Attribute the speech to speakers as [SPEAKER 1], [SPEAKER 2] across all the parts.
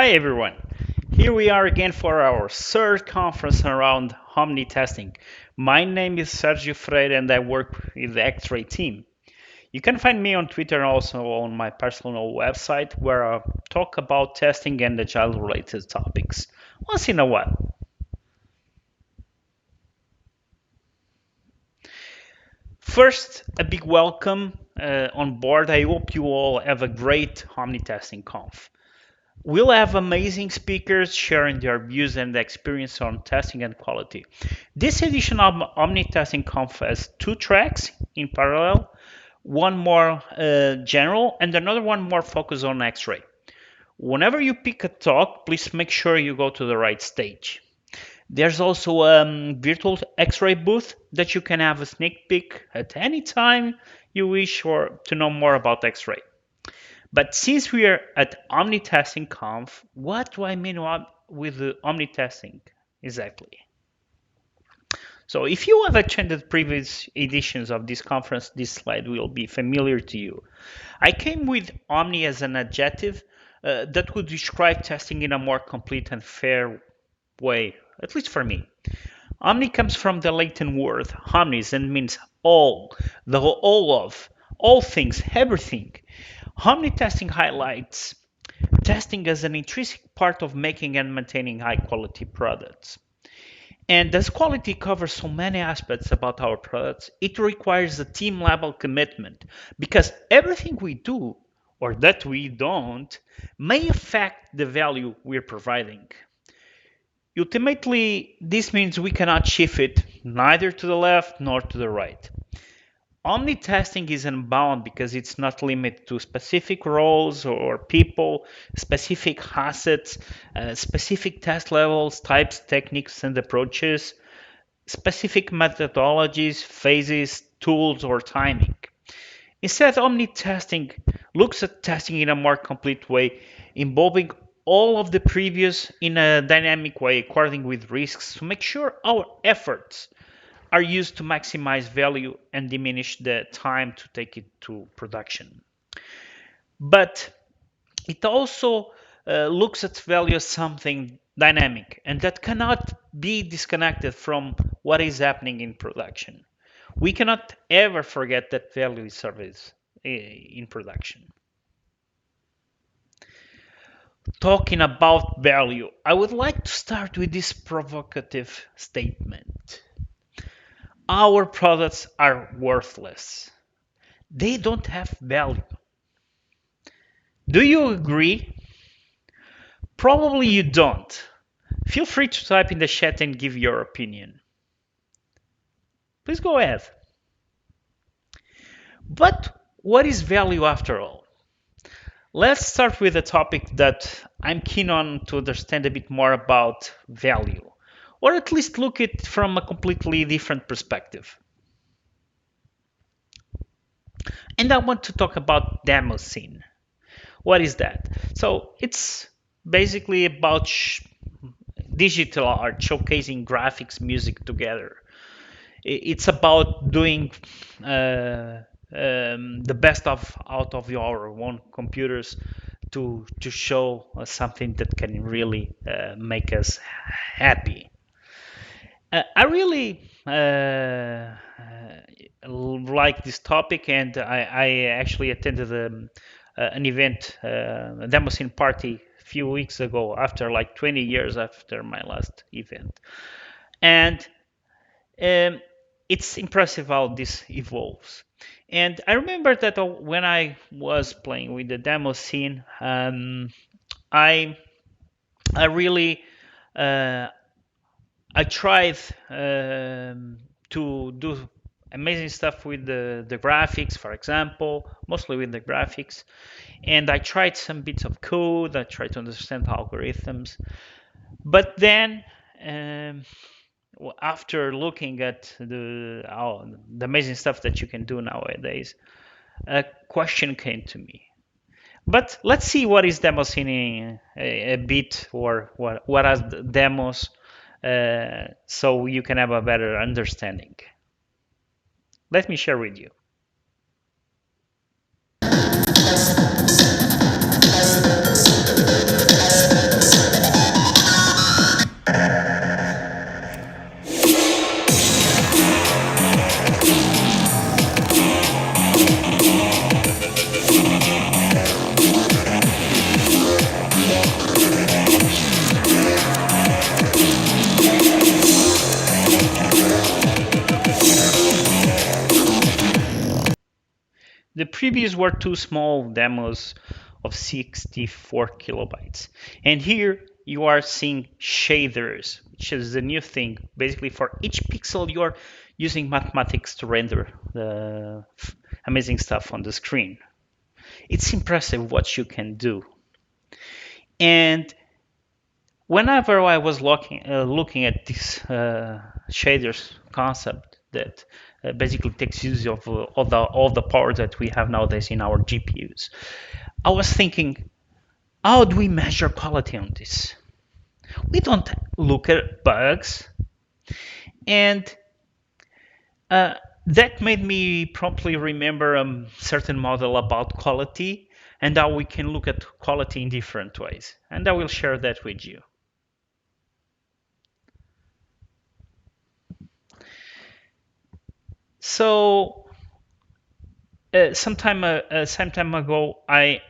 [SPEAKER 1] Hi everyone, here we are again for our third conference around OmniTesting. My name is Sérgio Freire and I work with the Xray team. You can find me on Twitter and also on my personal website where I talk about testing and agile related topics once in a while. First, a big welcome on board. I hope you all have a great OmniTestingConf. We'll have amazing speakers sharing their views and experience on testing and quality. This edition of OmniTestingConf has two tracks in parallel, one more general and another one more focused on Xray. Whenever you pick a talk, please make sure you go to the right stage. There's also a virtual Xray booth that you can have a sneak peek at any time you wish or to know more about Xray. But since we are at OmniTestingConf, what do I mean with the OmniTesting exactly? So if you have attended previous editions of this conference, this slide will be familiar to you. I came with Omni as an adjective that would describe testing in a more complete and fair way, at least for me. Omni comes from the Latin word omnis and means all, the whole of, all things, everything. OmniTesting highlights testing as an intrinsic part of making and maintaining high quality products. And as quality covers so many aspects about our products, it requires a team level commitment because everything we do or that we don't may affect the value we're providing. Ultimately, this means we cannot shift it neither to the left nor to the right. OmniTesting is unbound because it's not limited to specific roles or people, specific assets, specific test levels, types, techniques, and approaches, specific methodologies, phases, tools, or timing. Instead, OmniTesting looks at testing in a more complete way, involving all of the previous in a dynamic way, according with risks, to make sure our efforts are used to maximize value and diminish the time to take it to production. But it also looks at value as something dynamic and that cannot be disconnected from what is happening in production. We cannot ever forget that value is service in production. Talking about value, I would like to start with this provocative statement. Our products are worthless. They don't have value. Do you agree? Probably you don't. Feel free to type in the chat and give your opinion. Please go ahead. But what is value after all? Let's start with a topic that I'm keen on to understand a bit more about value, or at least look at it from a completely different perspective. And I want to talk about demo scene. What is that? So it's basically about digital art, showcasing graphics, music together. It's about doing the best out of your own computers to show something that can really make us happy. I really like this topic, and I actually attended an event, a demo scene party a few weeks ago after like 20 years after my last event. And it's impressive how this evolves. And I remember that when I was playing with the demo scene, I really I tried to do amazing stuff with the graphics, for example, mostly with the graphics. And I tried some bits of code. I tried to understand algorithms. But then after looking at the amazing stuff that you can do nowadays, a question came to me. But let's see what is demo scene a bit, or what are the demos, so you can have a better understanding. Let me share with you. The previous were two small demos of 64 kilobytes. And here you are seeing shaders, which is the new thing. Basically, for each pixel, you are using mathematics to render the amazing stuff on the screen. It's impressive what you can do. And whenever I was looking at this shaders concept that basically takes use of all the power that we have nowadays in our GPUs, I was thinking, how do we measure quality on this? We don't look at bugs, and that made me promptly remember a certain model about quality and how we can look at quality in different ways. And I will share that with you. So some time ago, I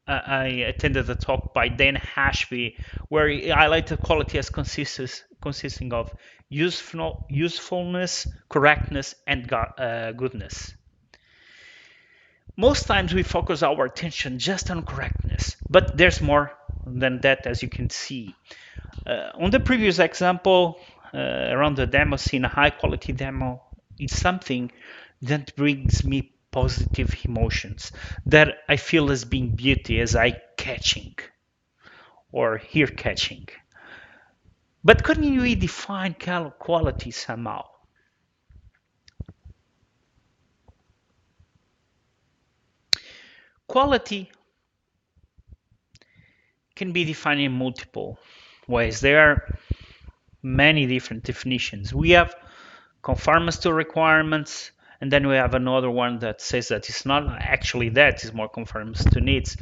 [SPEAKER 1] attended a talk by Dan Ashby where he highlighted quality as consisting of usefulness, correctness, and goodness. Most times we focus our attention just on correctness, but there's more than that, as you can see. On the previous example, around the demo scene, a high quality demo is something that brings me positive emotions that I feel as being beauty, as eye-catching or ear-catching. But couldn't we define quality somehow? Quality can be defined in multiple ways. There are many different definitions. We have conformance to requirements, and then we have another one that says that it's not actually that, it's more conformance to needs.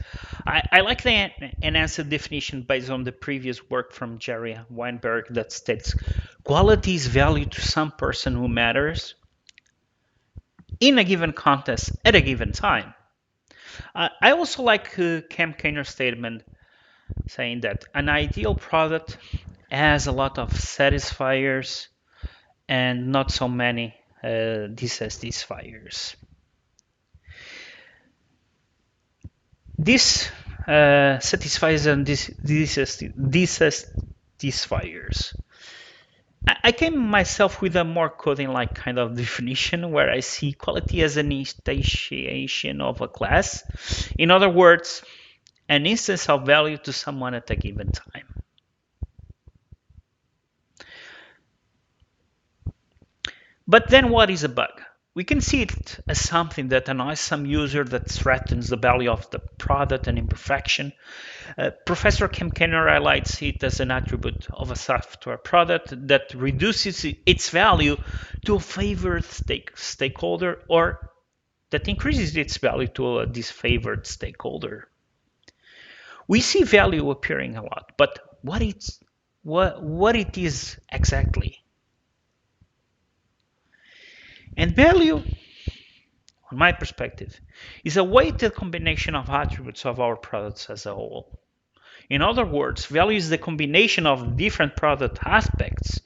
[SPEAKER 1] I like the enhanced definition based on the previous work from Jerry Weinberg that states quality is value to some person who matters in a given context at a given time. I also like Cam Kainer's statement saying that an ideal product has a lot of satisfiers and not so many dissatisfiers. This satisfies and dissatisfiers. I came myself with a more coding-like kind of definition where I see quality as an instantiation of a class. In other words, an instance of value to someone at a given time. But then what is a bug? We can see it as something that annoys some user that threatens the value of the product and imperfection. Professor Cam Kenner highlights it as an attribute of a software product that reduces its value to a favored stakeholder or that increases its value to a disfavored stakeholder. We see value appearing a lot, but what it is exactly? And value, on my perspective, is a weighted combination of attributes of our products as a whole. In other words, value is the combination of different product aspects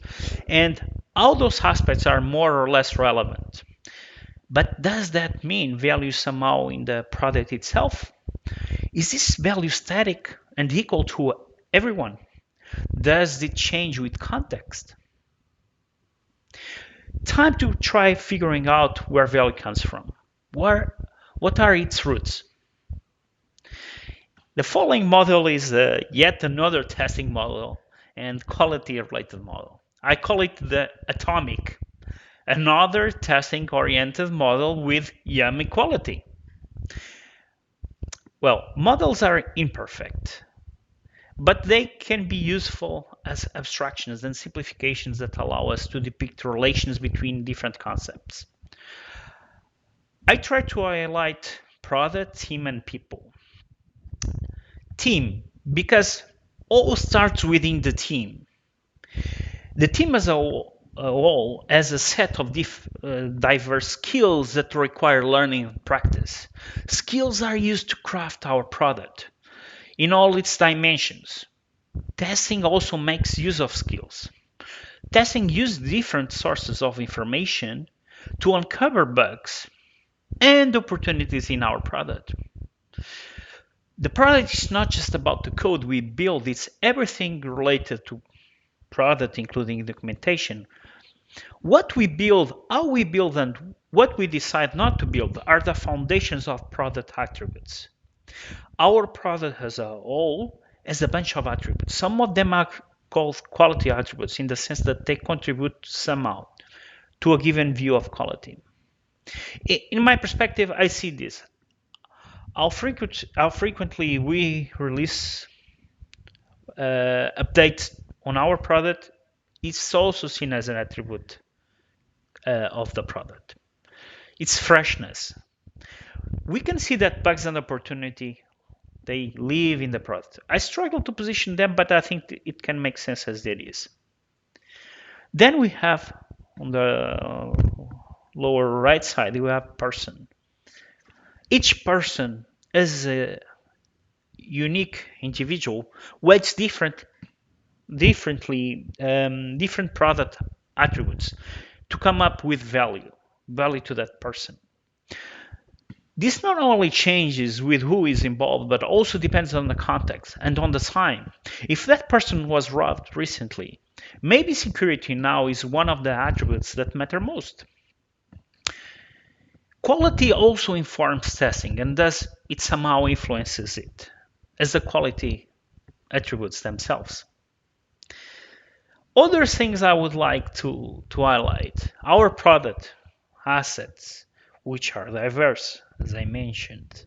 [SPEAKER 1] and how those aspects are more or less relevant. But does that mean value somehow in the product itself? Is this value static and equal to everyone? Does it change with context? Time to try figuring out where value comes from. What are its roots? The following model is yet another testing model and quality-related model. I call it the atomic, another testing-oriented model with yummy quality. Well, models are imperfect, but they can be useful as abstractions and simplifications that allow us to depict relations between different concepts. I try to highlight product, team, and people. Team, because all starts within the team. The team as a whole has a set of diverse skills that require learning and practice. Skills are used to craft our product in all its dimensions. Testing also makes use of skills. Testing uses different sources of information to uncover bugs and opportunities in our product. The product is not just about the code we build, it's everything related to product, including documentation. What we build, how we build, and what we decide not to build are the foundations of product attributes. Our product as a whole has a bunch of attributes. Some of them are called quality attributes in the sense that they contribute somehow to a given view of quality. In my perspective, I see this. How frequently we release updates on our product is also seen as an attribute of the product. It's freshness. We can see that bugs and opportunity, they live in the product. I struggle to position them, but I think it can make sense as it is. Then we have on the lower right side, we have person. Each person is a unique individual, weights differently different product attributes to come up with value to that person. This not only changes with who is involved, but also depends on the context and on the time. If that person was robbed recently, maybe security now is one of the attributes that matter most. Quality also informs testing, and thus it somehow influences it, as the quality attributes themselves. Other things I would like to highlight: our product assets, which are diverse, as I mentioned.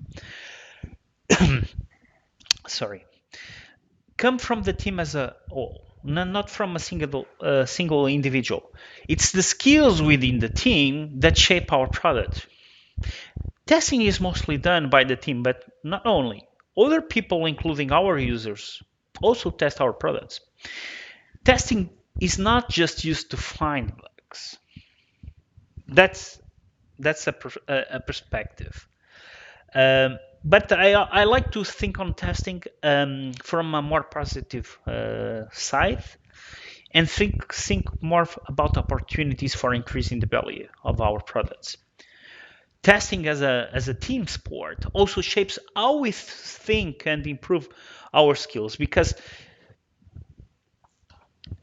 [SPEAKER 1] Sorry, come from the team as a whole, not from a single individual. It's the skills within the team that shape our product. Testing is mostly done by the team, but not only. Other people, including our users, also test our products. Testing is not just used to find bugs. That's a perspective. But I like to think on testing from a more positive side, and think more about opportunities for increasing the value of our products. Testing as a team sport also shapes how we think and improve our skills, because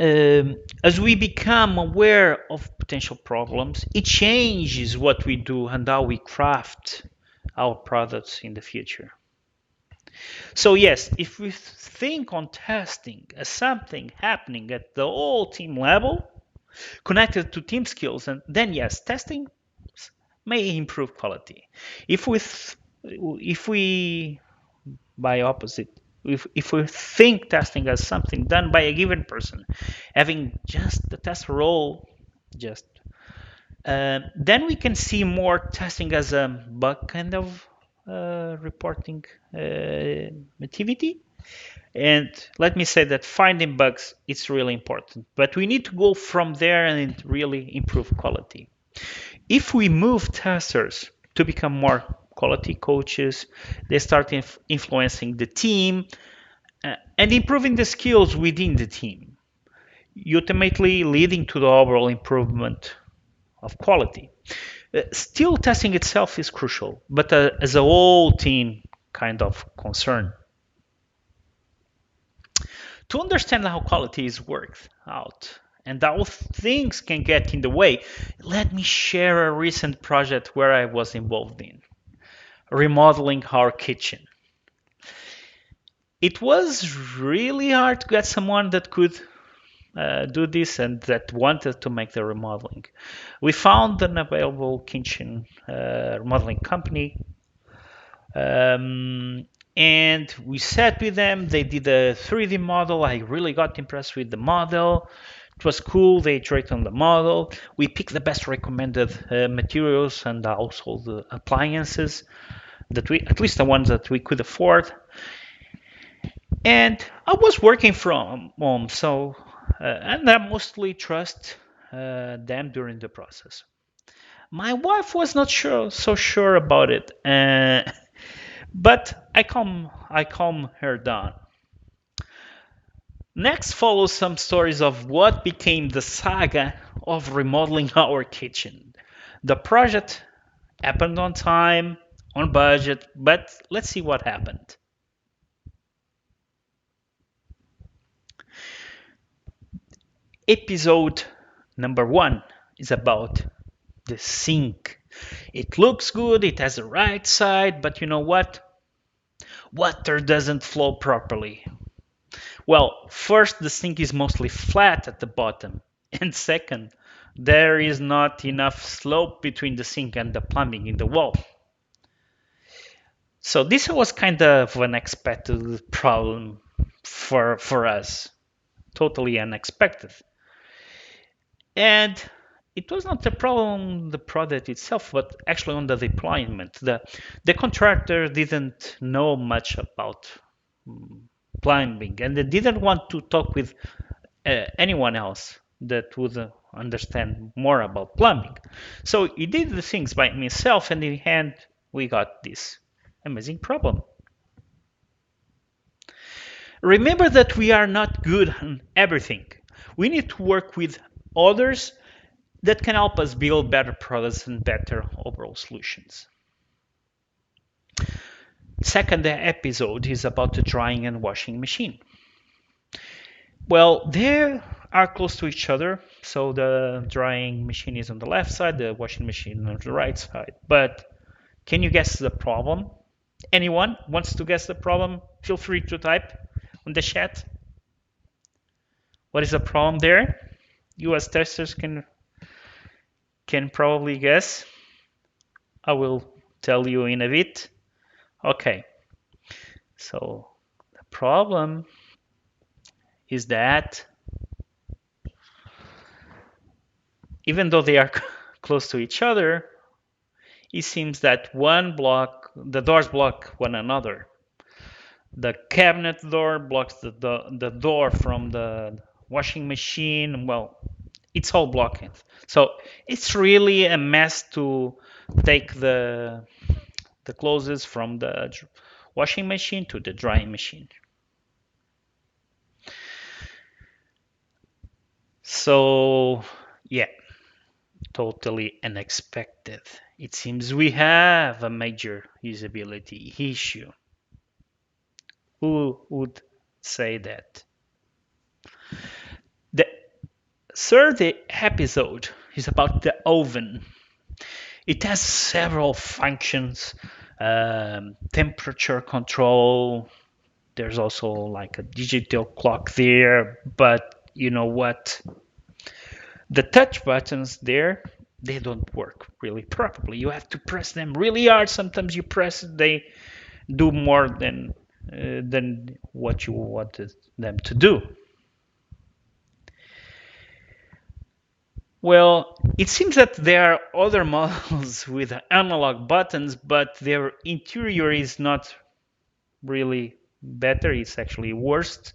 [SPEAKER 1] as we become aware of potential problems, it changes what we do and how we craft our products in the future. So yes, if we think on testing as something happening at the whole team level, connected to team skills, and then yes, testing may improve quality. If we by opposite, if we think testing as something done by a given person, having just the test role, then we can see more testing as a bug kind of reporting activity. And let me say that finding bugs is really important, but we need to go from there and really improve quality. If we move testers to become more quality coaches, they start influencing the team and improving the skills within the team, ultimately leading to the overall improvement of quality. Still, testing itself is crucial, but as a whole team kind of concern. To understand how quality is worked out and how things can get in the way, let me share a recent project where I was involved in: remodeling our kitchen. It was really hard to get someone that could do this and that wanted to make the remodeling. We found an available kitchen remodeling company, and we sat with them. They did a 3D model. I really got impressed with the model. It was cool. They iterated on the model. We picked the best recommended materials and also the appliances that at least the ones that we could afford. And I was working from home, so and I mostly trust them during the process. My wife was not so sure about it, but I calm her down. Next follows some stories of what became the saga of remodeling our kitchen. The project happened on time, on budget, but let's see what happened. Episode number 1 is about the sink. It looks good, it has the right side, but you know what? Water doesn't flow properly. Well, first, the sink is mostly flat at the bottom, and second, there is not enough slope between the sink and the plumbing in the wall. So this was kind of an unexpected problem for us, totally unexpected. And it was not the problem the product itself, but actually on the deployment. The contractor didn't know much about plumbing, and they didn't want to talk with anyone else that would understand more about plumbing. So he did the things by himself, and in the end, we got this amazing problem. Remember that we are not good on everything. We need to work with others that can help us build better products and better overall solutions. Second episode is about the drying and washing machine. Well, they are close to each other, so the drying machine is on the left side, the washing machine on the right side. But can you guess the problem? Anyone wants to guess the problem? Feel free to type on the chat. What is the problem there? You as testers can probably guess. I will tell you in a bit. Okay, so the problem is that even though they are close to each other, it seems that the doors block one another. The cabinet door blocks the door from the washing machine. Well, it's all blocking. So it's really a mess to take the clothes from the washing machine to the drying machine. So yeah, totally unexpected. It seems we have a major usability issue. Who would say that? The third episode is about the oven. It has several functions, temperature control. There's also like a digital clock there, but you know what? The touch buttons there, they don't work really properly. You have to press them really hard. Sometimes you press it, they do more than what you wanted them to do. Well, it seems that there are other models with analog buttons, but their interior is not really better. It's actually worse.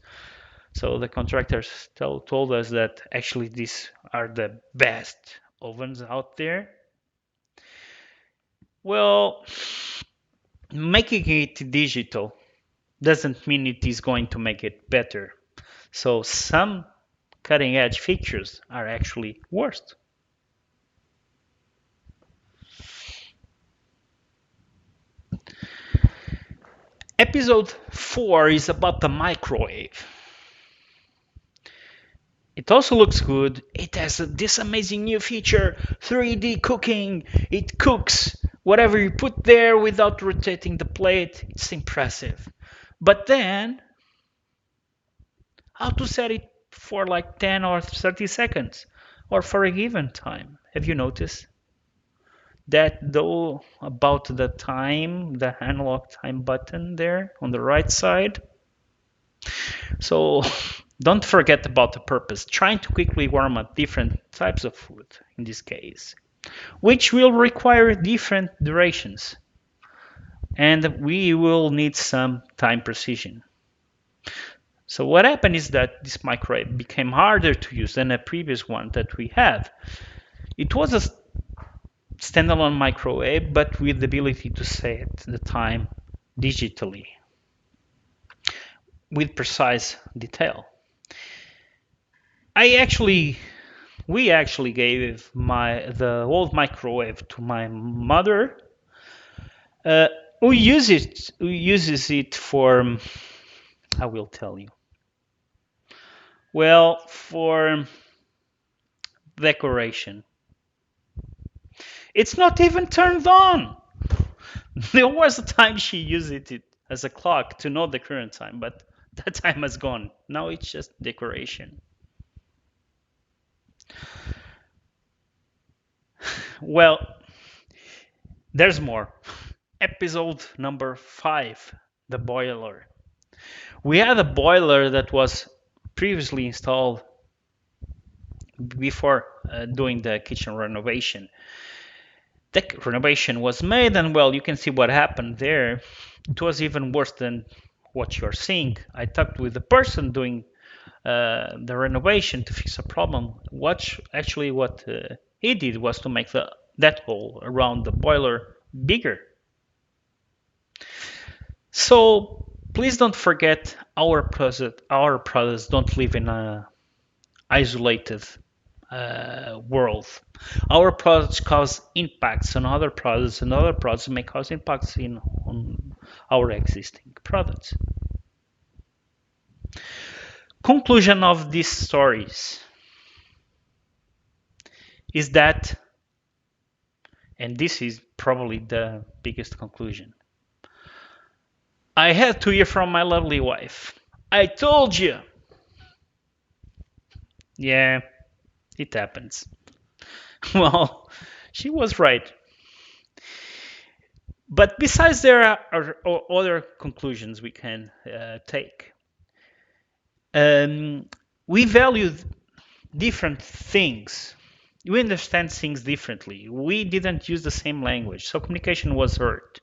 [SPEAKER 1] So the contractors told us that actually these are the best ovens out there. Well, making it digital doesn't mean it is going to make it better. So some cutting edge features are actually worse. Episode 4 is about the microwave. It also looks good. It has this amazing new feature, 3D cooking. It cooks whatever you put there without rotating the plate. It's impressive. But then, how to set it for like 10 or 30 seconds or for a given time? Have you noticed that though about the time, the analog time button there on the right side? So don't forget about the purpose, trying to quickly warm up different types of food in this case, which will require different durations. And we will need some time precision. So what happened is that this microwave became harder to use than a previous one that we had. It was a standalone microwave, but with the ability to set the time digitally with precise detail. I actually we actually gave the old microwave to my mother. Who uses it for, I will tell you. Well, for decoration. It's not even turned on. There was a time she used it as a clock to know the current time, but that time has gone. Now it's just decoration. Well, there's more. Episode number 5, the boiler. We had a boiler that was previously installed before doing the kitchen renovation. The renovation was made, and well, you can see what happened there. It was even worse than what you're seeing. I talked with the person doing the renovation to fix a problem. What he did was to make that hole around the boiler bigger. So please don't forget our products don't live in a isolated world. Our products cause impacts on other products, and other products may cause impacts on our existing products. Conclusion of these stories is that, and this is probably the biggest conclusion, I had to hear from my lovely wife, I told you. Yeah, it happens. Well, she was right. But besides, there are other conclusions we can take. We value different things. We understand things differently. We didn't use the same language, so communication was hurt.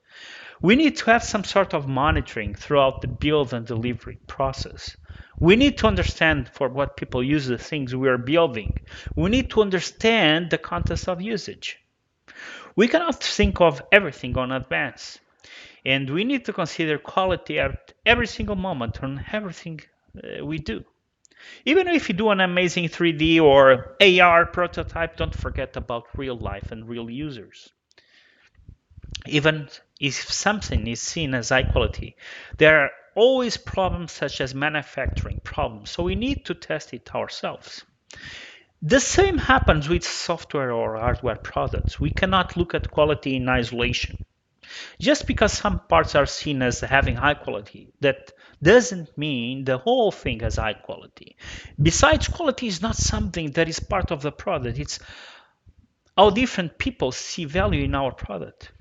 [SPEAKER 1] We need to have some sort of monitoring throughout the build and delivery process. We need to understand for what people use the things we are building. We need to understand the context of usage. We cannot think of everything on advance, and we need to consider quality at every single moment on everything we do. Even if you do an amazing 3D or AR prototype, don't forget about real life and real users. Even if something is seen as high quality, there are always problems such as manufacturing problems, so we need to test it ourselves. The same happens with software or hardware products. We cannot look at quality in isolation. Just because some parts are seen as having high quality, that doesn't mean the whole thing has high quality. Besides, quality is not something that is part of the product. It's how different people see value in our product.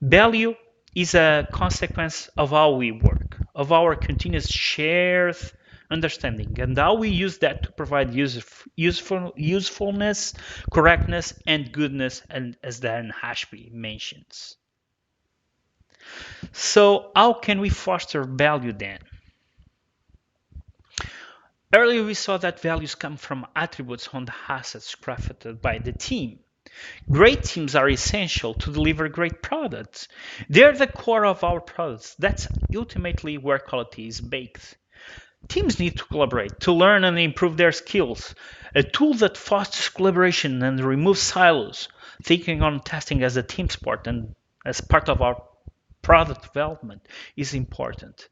[SPEAKER 1] Value is a consequence of how we work, of our continuous shared understanding, and how we use that to provide usefulness, correctness, and goodness, and as Dan Ashby mentions. So how can we foster value then? Earlier we saw that values come from attributes on the assets crafted by the team. Great teams are essential to deliver great products. They're the core of our products. That's ultimately where quality is baked. Teams need to collaborate, to learn and improve their skills. A tool that fosters collaboration and removes silos, thinking on testing as a team sport and as part of our product development is important.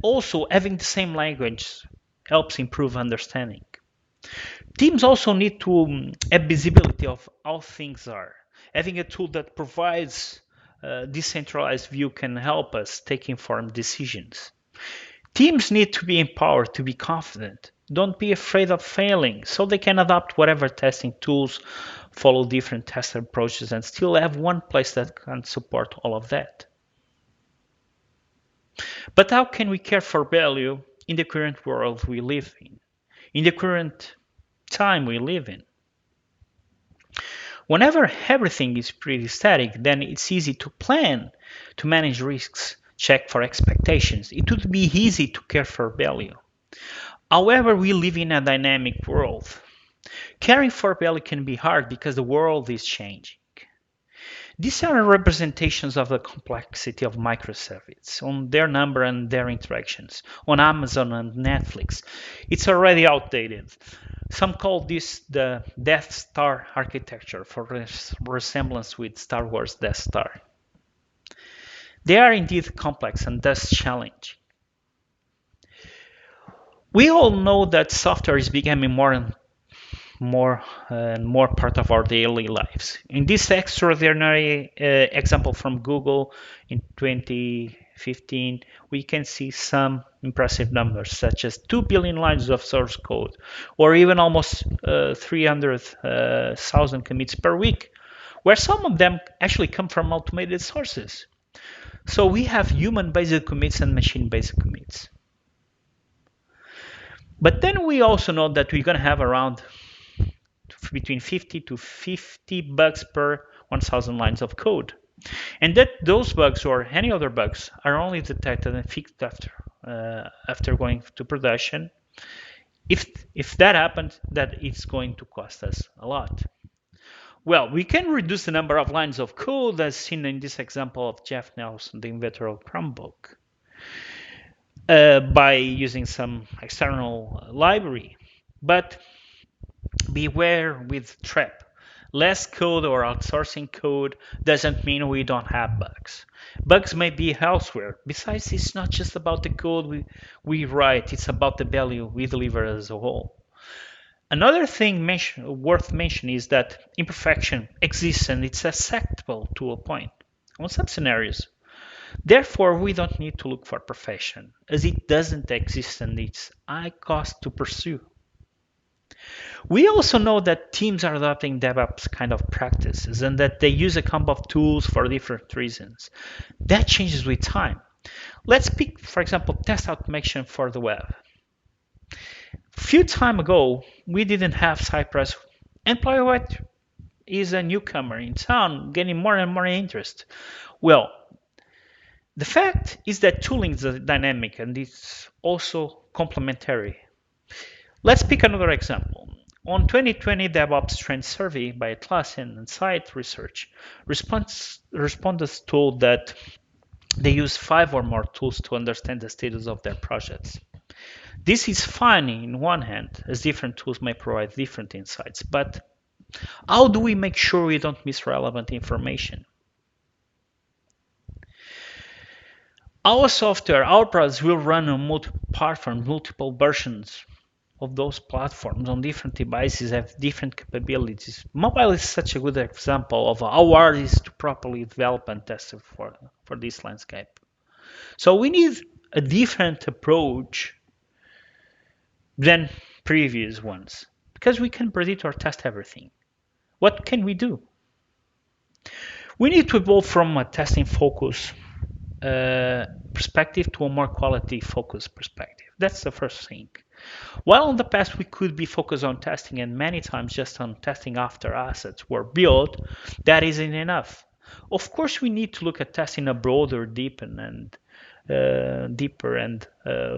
[SPEAKER 1] Also, having the same language helps improve understanding. Teams also need to have visibility of how things are. Having a tool that provides a decentralized view can help us take informed decisions. Teams need to be empowered to be confident. Don't be afraid of failing, so they can adopt whatever testing tools, follow different test approaches, and still have one place that can support all of that. But how can we care for value in the current world we live in the current time we live in? Whenever everything is pretty static, then it's easy to plan, to manage risks, check for expectations. It would be easy to care for value. However, we live in a dynamic world. Caring for value can be hard because the world is changing. These are representations of the complexity of microservices on their number and their interactions on Amazon and Netflix. It's already outdated. Some call this the Death Star architecture for resemblance with Star Wars Death Star. They are indeed complex and thus challenging. We all know that software is becoming more and more part of our daily lives. In this extraordinary example from Google in 2015, we can see some impressive numbers, such as 2 billion lines of source code, or even almost 300,000 commits per week, where some of them actually come from automated sources. So we have human-based commits and machine-based commits. But then we also know that we're going to have around between 50 to 50 bugs per 1,000 lines of code. And that those bugs or any other bugs are only detected and fixed after going to production. If that happens, that it's going to cost us a lot. Well, we can reduce the number of lines of code as seen in this example of Jeff Nelson, the inventor of Chromebook, by using some external library. But beware with trap. Less code or outsourcing code doesn't mean we don't have bugs. Bugs may be elsewhere. Besides, it's not just about the code we write, it's about the value we deliver as a whole. Another thing worth mentioning is that imperfection exists and it's acceptable to a point on some scenarios. Therefore, we don't need to look for perfection, as it doesn't exist and it's high cost to pursue. We also know that teams are adopting DevOps kind of practices and that they use a combo of tools for different reasons. That changes with time. Let's pick, for example, test automation for the web. A few time ago, we didn't have Cypress, and Playwright is a newcomer in town, getting more and more interest. Well, the fact is that tooling is dynamic and it's also complementary. Let's pick another example. On 2020 DevOps Trend Survey by Atlassian and Site Research, respondents told that they use 5 or more tools to understand the status of their projects. This is fine in one hand, as different tools may provide different insights, but how do we make sure we don't miss relevant information? Our software, our products will run on multiple platforms, multiple versions of those platforms on different devices have different capabilities. Mobile is such a good example of how hard it is to properly develop and test for this landscape. So we need a different approach than previous ones because we can predict or test everything. What can we do? We need to evolve from a testing focus perspective to a more quality focused perspective. That's the first thing. While in the past we could be focused on testing and many times just on testing after assets were built, that isn't enough. Of course, we need to look at testing a broader, deeper and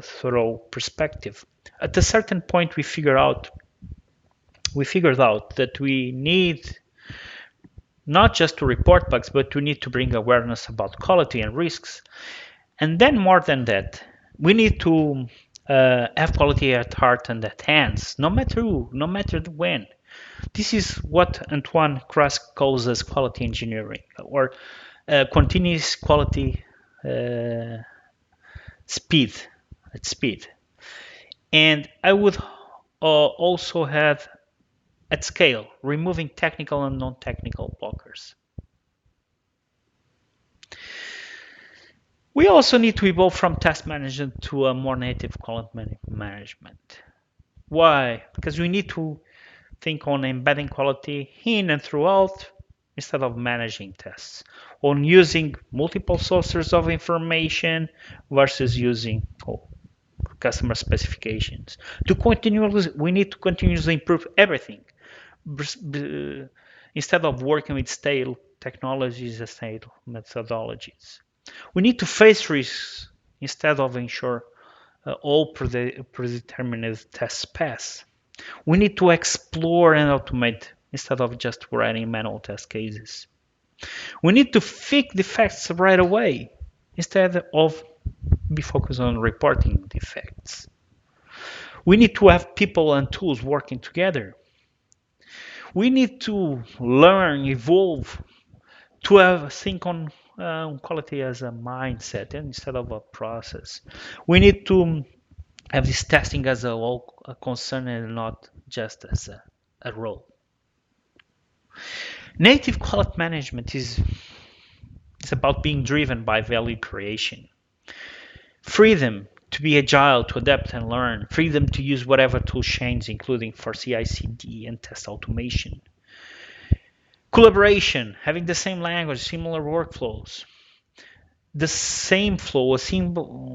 [SPEAKER 1] thorough perspective. At a certain point, we figured out that we need not just to report bugs, but we need to bring awareness about quality and risks. And then more than that, we need to have quality at heart and at hands, no matter who, no matter when. This is what Antoine Kras calls as quality engineering, or continuous quality speed. And I would also have at scale, removing technical and non-technical blockers. We also need to evolve from test management to a more native quality management. Why? Because we need to think on embedding quality in and throughout instead of managing tests, on using multiple sources of information versus using customer specifications. We need to continuously improve everything instead of working with stale technologies and stale methodologies. We need to face risks instead of ensure all predetermined tests pass. We need to explore and automate instead of just writing manual test cases. We need to fix defects right away instead of be focused on reporting defects. We need to have people and tools working together. We need to learn, evolve, to have think on quality as a mindset instead of a process. We need to have this testing as a concern and not just as a role. Native quality management is about being driven by value creation. Freedom to be agile, to adapt and learn. Freedom to use whatever tool chains, including for CI/CD and test automation. Collaboration, having the same language, similar workflows. The same flow,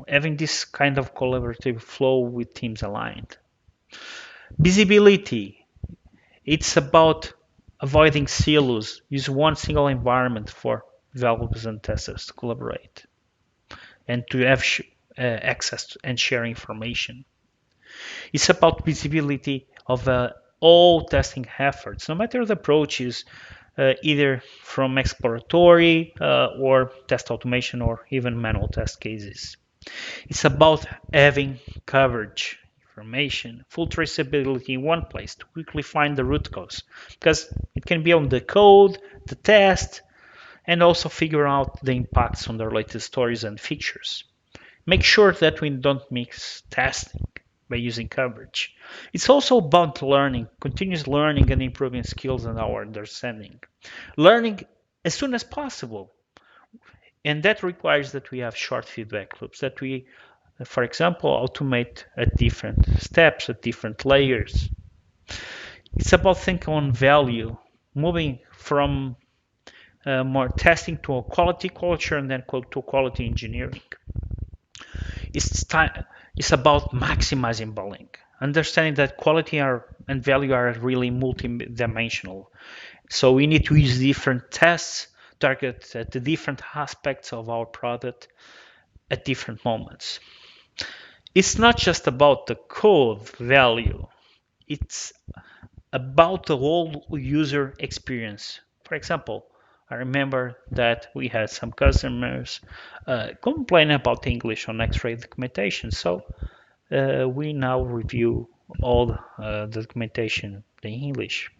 [SPEAKER 1] having this kind of collaborative flow with teams aligned. Visibility, it's about avoiding silos. Use one single environment for developers and testers to collaborate and to have access and share information. It's about visibility of all testing efforts, no matter the approach is either from exploratory or test automation or even manual test cases. It's about having coverage, information, full traceability in one place to quickly find the root cause, because it can be on the code, the test, and also figure out the impacts on the related stories and features. Make sure that we don't mix testing by using coverage. It's also about learning, continuous learning and improving skills and our understanding. Learning as soon as possible. And that requires that we have short feedback loops, that we, for example, automate at different steps, at different layers. It's about thinking on value, moving from more testing to a quality culture and then to quality engineering. It's about maximizing billing, understanding that quality and value are really multidimensional. So we need to use different tests, target at the different aspects of our product at different moments. It's not just about the code value, it's about the whole user experience. For example, I remember that we had some customers complain about English on Xray documentation. So we now review all the documentation in English.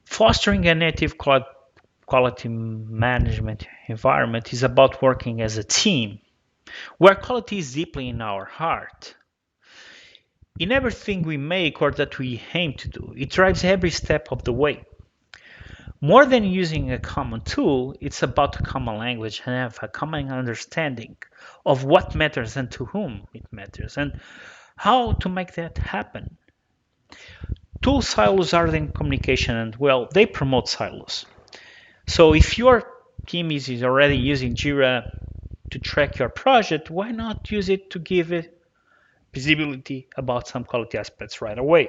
[SPEAKER 1] Fostering a native quality management environment is about working as a team, where quality is deeply in our heart. In everything we make or that we aim to do, it drives every step of the way. More than using a common tool, it's about a common language and have a common understanding of what matters and to whom it matters and how to make that happen. Tool silos are in communication and, well, they promote silos. So if your team is already using Jira to track your project, why not use it to give it visibility about some quality aspects right away,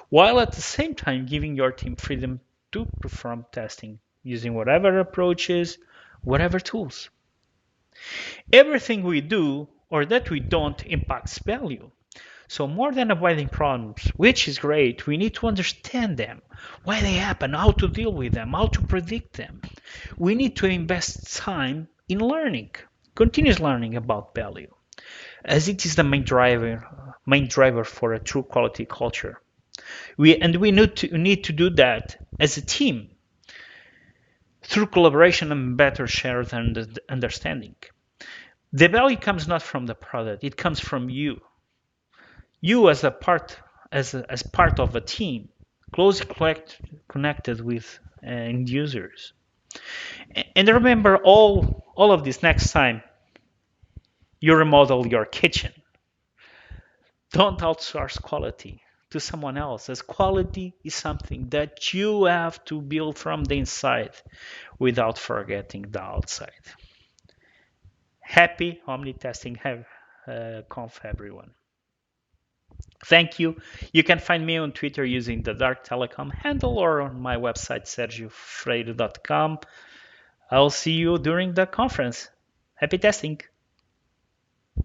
[SPEAKER 1] while at the same time giving your team freedom to perform testing using whatever approaches, whatever tools. Everything we do or that we don't impacts value. So more than avoiding problems, which is great, we need to understand them, why they happen, how to deal with them, how to predict them. We need to invest time in learning, continuous learning about value, as it is the main driver for a true quality culture. We need to do that as a team through collaboration and better shared understanding. The value comes not from the product; it comes from you. You as part of a team, closely connected with end users. And remember all of this next time you remodel your kitchen. Don't outsource quality to someone else, as quality is something that you have to build from the inside without forgetting the outside. Happy OmniTesting Conf, everyone. Thank you. You can find me on Twitter using the Dark Telecom handle or on my website, sergiofreire.com. I'll see you during the conference. Happy testing.